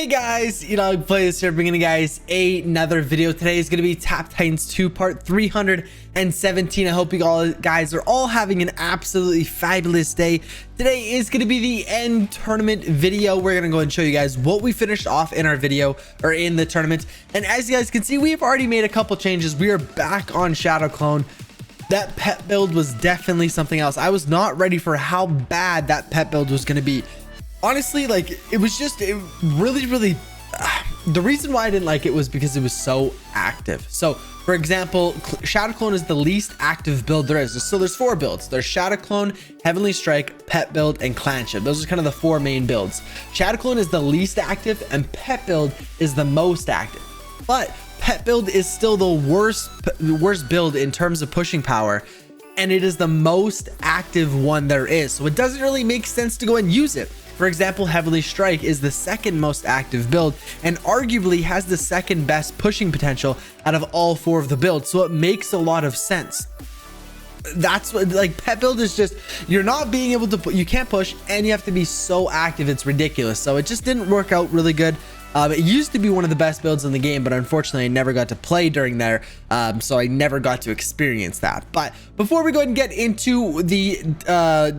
Hey guys, EdogPlays here, bringing you guys another video. Today is going to be Tap Titans 2 part 317. I hope you all guys are all having an absolutely fabulous day. Today is going to be the end tournament video. We're going to go and show you guys what we finished off in our video or in the tournament. And as you guys can see, we've already made a couple changes. We are back on Shadow Clone. That pet build was definitely something else. I was not ready for how bad that pet build was going to be. Honestly, like, it really the reason why I didn't like it was because it was so active. So for example, Shadow Clone is the least active build there is. So there's 4 builds. There's Shadow Clone, Heavenly Strike, Pet Build, and Clanship. Those are kind of the 4 main builds. Shadow Clone is the least active and Pet Build is the most active. But Pet Build is still the worst build in terms of pushing power, and it is the most active one there is. So it doesn't really make sense to go and use it. For example, Heavenly Strike is the second most active build and arguably has the second best pushing potential out of all 4 of the builds. So it makes a lot of sense. That's what, like, pet build is just, you're not being able to, you can't push and you have to be so active. It's ridiculous. So it just didn't work out really good. It used to be one of the best builds in the game, but unfortunately I never got to play during there, so I never got to experience that. But before we go ahead and get into the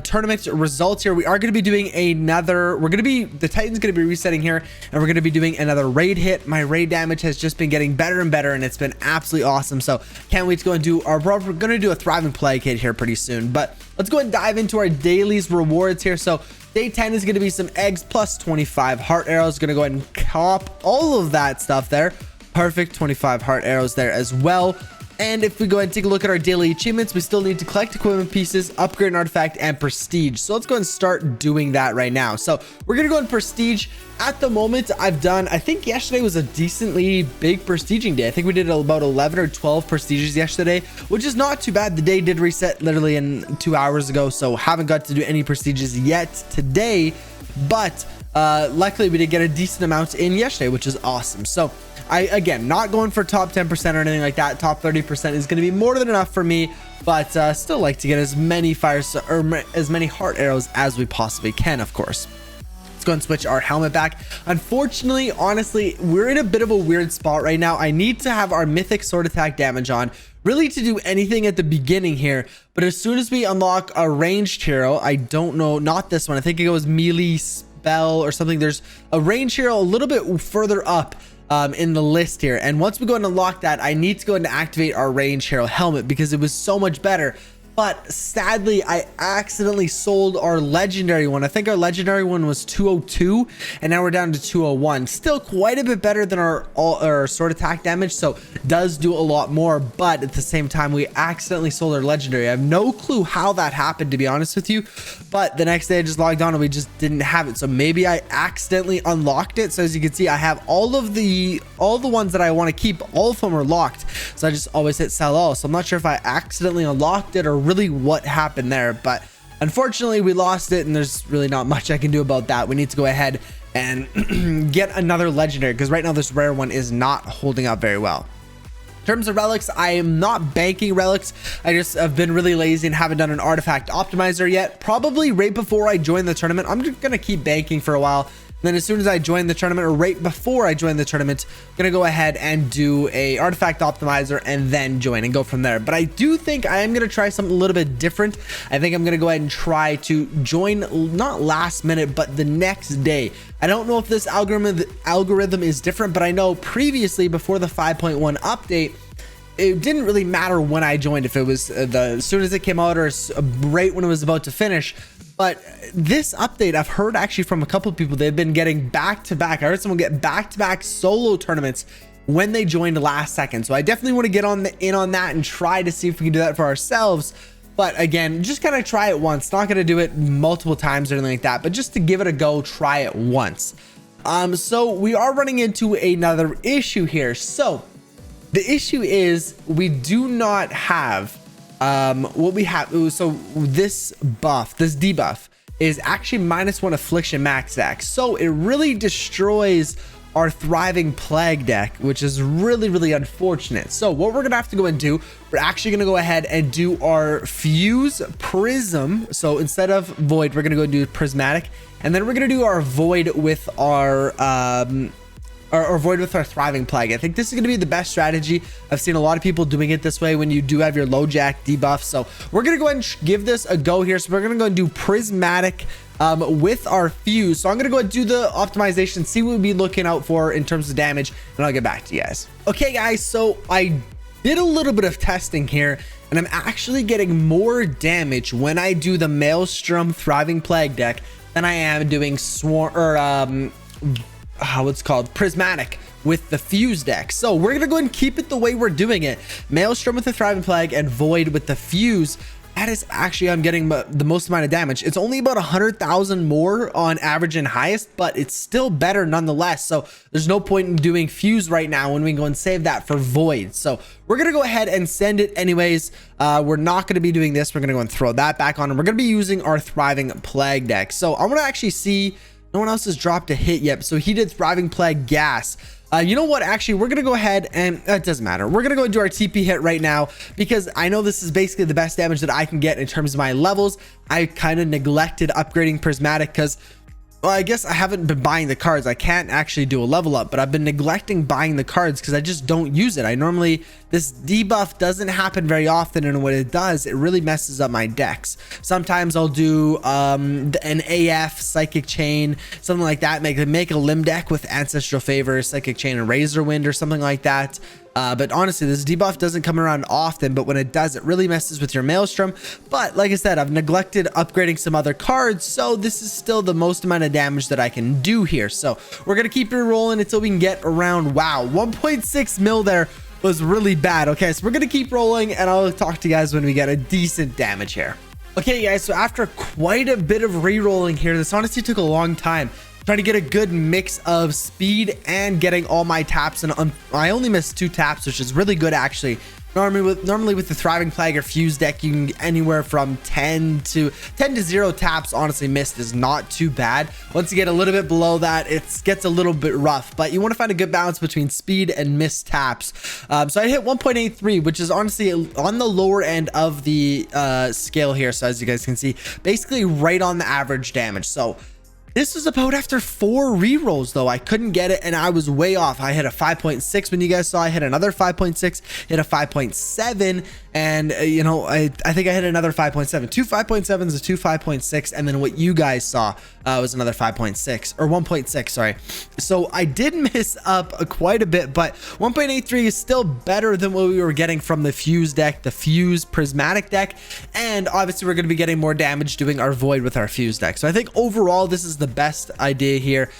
tournament results here, we are going to be doing the Titan's going to be resetting here, and we're going to be doing another raid hit. My raid damage has just been getting better and better, and it's been absolutely awesome. So can't wait to go and do we're going to do a Thriving Plague hit here pretty soon. But let's go ahead and dive into our Dailies Rewards here. So Day 10 is going to be some eggs plus 25 heart arrows. Going to go ahead and cop all of that stuff there. Perfect, 25 heart arrows there as well. And if we go ahead and take a look at our daily achievements, we still need to collect equipment pieces, upgrade an artifact, and prestige. So let's go ahead and start doing that right now. So we're going to go in prestige. At the moment, I think yesterday was a decently big prestiging day. I think we did about 11 or 12 prestiges yesterday, which is not too bad. The day did reset literally in 2 hours ago, so haven't got to do any prestiges yet today. But luckily, we did get a decent amount in yesterday, which is awesome. So again, not going for top 10% or anything like that. Top 30% is going to be more than enough for me, but still like to get as many as many heart arrows as we possibly can, of course. Let's go and switch our helmet back. Unfortunately, honestly, we're in a bit of a weird spot right now. I need to have our mythic sword attack damage on really to do anything at the beginning here, but as soon as we unlock a ranged hero, I don't know, not this one, I think it goes melee spell or something. There's a ranged hero a little bit further up in the list here, and once we go and unlock that, I need to go and activate our ranged hero helmet because it was so much better. But sadly, I accidentally sold our legendary one. I think our legendary one was 202, and now we're down to 201. Still quite a bit better than our sword attack damage, so does do a lot more. But at the same time, we accidentally sold our legendary. I have no clue how that happened, to be honest with you. But the next day, I just logged on and we just didn't have it. So maybe I accidentally unlocked it. So as you can see, I have all the ones that I want to keep. All of them are locked. So I just always hit sell all. So I'm not sure if I accidentally unlocked it or really what happened there, but unfortunately we lost it, and there's really not much I can do about that. We need to go ahead and get another legendary because right now this rare one is not holding up very well. In terms of relics, I am not banking relics. I just have been really lazy and haven't done an artifact optimizer yet. Probably right before I join the tournament, I'm just gonna keep banking for a while. Then as soon as I join the tournament, or right before I join the tournament, I'm gonna go ahead and do a artifact optimizer and then join and go from there. But I do think I am gonna try something a little bit different. I think I'm gonna go ahead and try to join, not last minute, but the next day. I don't know if this algorithm is different, but I know previously, before the 5.1 update, it didn't really matter when I joined, if it was as soon as it came out or right when it was about to finish. But this update, I've heard actually from a couple of people, they've been getting back-to-back. I heard someone get back-to-back solo tournaments when they joined last second. So I definitely want to get in on that and try to see if we can do that for ourselves. But again, just kind of try it once. Not going to do it multiple times or anything like that, but just to give it a go, try it once. So we are running into another issue here. So the issue is we do not have what we have. So this debuff is actually -1 affliction max stack, so it really destroys our Thriving Plague deck, which is really unfortunate. So what we're gonna have to go and do, we're actually gonna go ahead and do our Fuse Prism. So instead of Void, we're gonna go do Prismatic, and then we're gonna do our Void with our or Void with our Thriving Plague. I think this is going to be the best strategy. I've seen a lot of people doing it this way when you do have your low jack debuff. So we're going to go ahead and give this a go here. So we're going to go and do Prismatic with our Fuse. So I'm going to go and do the optimization, see what we'll be looking out for in terms of damage, and I'll get back to you guys. Okay, guys, so I did a little bit of testing here, and I'm actually getting more damage when I do the Maelstrom Thriving Plague deck than I am doing what's called Prismatic with the Fuse deck. So we're gonna go ahead and keep it the way we're doing it. Maelstrom with the Thriving Plague and Void with the Fuse. That is actually, I'm getting the most amount of damage. It's only about 100,000 more on average and highest, but it's still better nonetheless. So there's no point in doing Fuse right now when we can go and save that for Void. So we're gonna go ahead and send it anyways. We're not gonna be doing this. We're gonna go and throw that back on, and we're gonna be using our Thriving Plague deck. So I'm gonna actually see, no one else has dropped a hit yet. So he did Thriving Plague Gas. You know what? Actually, we're going to go ahead and it doesn't matter. We're going to go and do our TP hit right now because I know this is basically the best damage that I can get in terms of my levels. I kind of neglected upgrading Prismatic because, well, I guess I haven't been buying the cards. I can't actually do a level up, but I've been neglecting buying the cards because I just don't use it. This debuff doesn't happen very often, and when it does, it really messes up my decks. Sometimes I'll do an AF Psychic Chain, something like that, make a limb deck with Ancestral Favor, Psychic Chain, and Razor Wind or something like that. But honestly, this debuff doesn't come around often, but when it does, it really messes with your Maelstrom. But like I said, I've neglected upgrading some other cards, so this is still the most amount of damage that I can do here. So we're gonna keep re-rolling until we can get around, wow, 1.6 mil there was really bad. Okay, so we're gonna keep rolling, and I'll talk to you guys when we get a decent damage here. Okay, guys, so after quite a bit of re-rolling here, this honestly took a long time, trying to get a good mix of speed and getting all my taps, and I only missed 2 taps, which is really good actually. Normally with the Thriving Plague or Fuse deck, you can get anywhere from 10 to 0 taps. Honestly, missed is not too bad. Once you get a little bit below that, it gets a little bit rough, but you want to find a good balance between speed and missed taps. So I hit 1.83, which is honestly on the lower end of the scale here. So as you guys can see, basically right on the average damage. So this was about after 4 rerolls though. I couldn't get it, and I was way off. I hit a 5.6 when you guys saw I hit another 5.6, hit a 5.7, and you know, I think I hit another 5.7, 2 5.7s, 2 5.6, and then what you guys saw was another 5.6 or 1.6, sorry. So I did miss up quite a bit, but 1.83 is still better than what we were getting from the Fuse deck, the Fuse Prismatic deck, and obviously we're going to be getting more damage doing our Void with our Fuse deck. So I think overall this is the best idea here.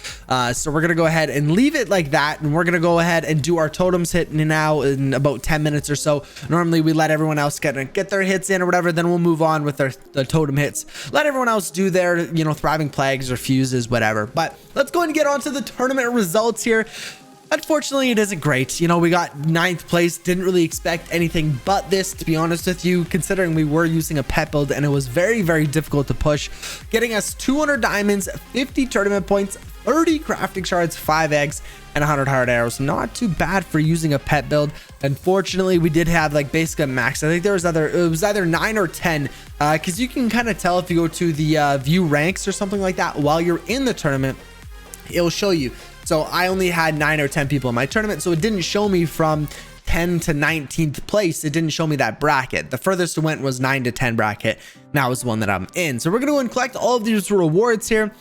So we're gonna go ahead and leave it like that, and we're gonna go ahead and do our totems hit now in about 10 minutes or so. Normally we let everyone else get their hits in or whatever, then we'll move on with the totem hits, let everyone else do their, you know, Thriving Plagues or Fuses, whatever. But let's go ahead and get on to the tournament results here. Unfortunately, it isn't great. You know, we got 9th place. Didn't really expect anything but this, to be honest with you, considering we were using a pet build, and it was very difficult to push, getting us 200 diamonds, 50 tournament points, 30 crafting shards, 5 eggs, and 100 hard arrows. Not too bad for using a pet build. Unfortunately, we did have like basically a max. I think it was either 9 or 10, because you can kind of tell if you go to the view ranks or something like that while you're in the tournament, it'll show you. So I only had 9 or 10 people in my tournament, so it didn't show me from 10 to 19th place. It didn't show me that bracket. The furthest it went was 9 to 10 bracket. Now is the one that I'm in. So we're gonna go and collect all of these rewards here.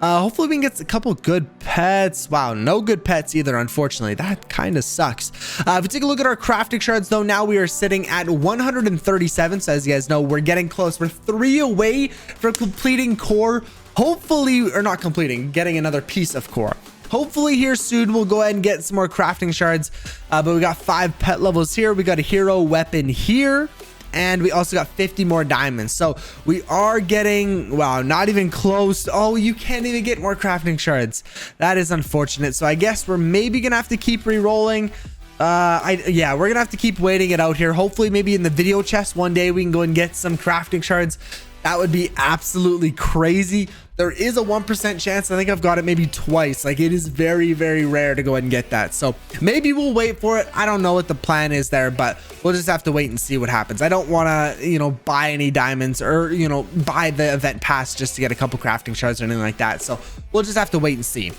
Hopefully we can get a couple good pets. Wow, no good pets either, unfortunately. That kind of sucks. If we take a look at our crafting shards though, now we are sitting at 137. So as you guys know, we're getting close. We're 3 away from completing core. Hopefully, or not completing, getting another piece of core. Hopefully here soon we'll go ahead and get some more crafting shards, but we got 5 pet levels here. We got a hero weapon here, and we also got 50 more diamonds. So we are getting, wow, not even close. Oh, you can't even get more crafting shards. That is unfortunate. So I guess we're maybe gonna have to keep re-rolling. Yeah, we're gonna have to keep waiting it out here. Hopefully maybe in the video chest one day we can go and get some crafting shards. That would be absolutely crazy. there is a 1% chance. I think I've got it maybe twice. Like, it is very, very rare to go ahead and get that. So maybe we'll wait for it. I don't know what the plan is there, but we'll just have to wait and see what happens. I don't want to, you know, buy any diamonds or, you know, buy the event pass just to get a couple crafting shards or anything like that. So we'll just have to wait and see.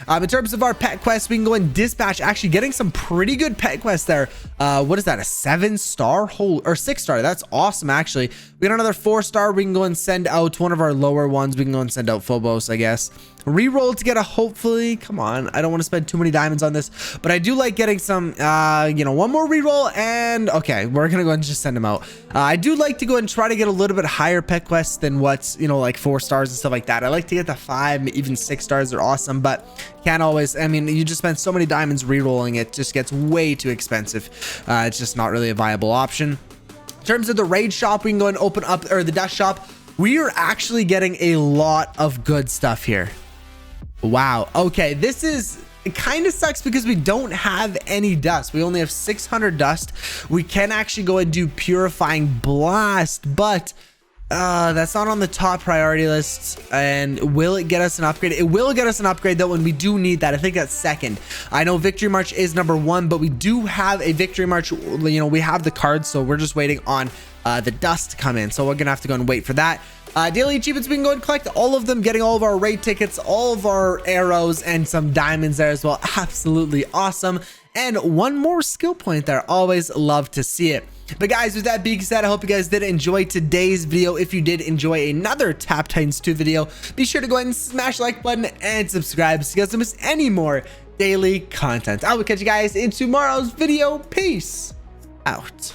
In terms of our pet quests, we can go and dispatch, actually getting some pretty good pet quests there. What is that? A 7-star whole or 6-star? That's awesome. Actually, we got another 4-star. We can go and send out one of our lower ones. We can go and send out Phobos, I guess. Reroll to get a hopefully. Come on, I don't want to spend too many diamonds on this, but I do like getting some, you know, one more reroll. And okay, we're gonna go and just send them out. I do like to go and try to get a little bit higher pet quests than what's, you know, like 4 stars and stuff like that. I like to get the 5, even 6 stars. They're awesome, but can't always. I mean, you just spend so many diamonds rerolling, it just gets way too expensive. It's just not really a viable option. In terms of the raid shop, we can go and open up, or the dust shop. We are actually getting a lot of good stuff here. Wow. Okay, this is, it kind of sucks because we don't have any dust. We only have 600 dust. We can actually go and do purifying blast, but that's not on the top priority lists. And will it get us an upgrade? It will get us an upgrade though, when we do need that. I think that's second. I know Victory March is number 1, but we do have a Victory March. You know, we have the cards, so we're just waiting on the dust to come in. So we're gonna have to go and wait for that. Daily achievements, we can go and collect all of them, getting all of our raid tickets, all of our arrows, and some diamonds there as well. Absolutely awesome. And one more skill point there. Always love to see it. But guys, with that being said, I hope you guys did enjoy today's video. If you did enjoy another Tap Titans 2 video, be sure to go ahead and smash the like button and subscribe so you guys don't miss any more daily content. I will catch you guys in tomorrow's video. Peace out.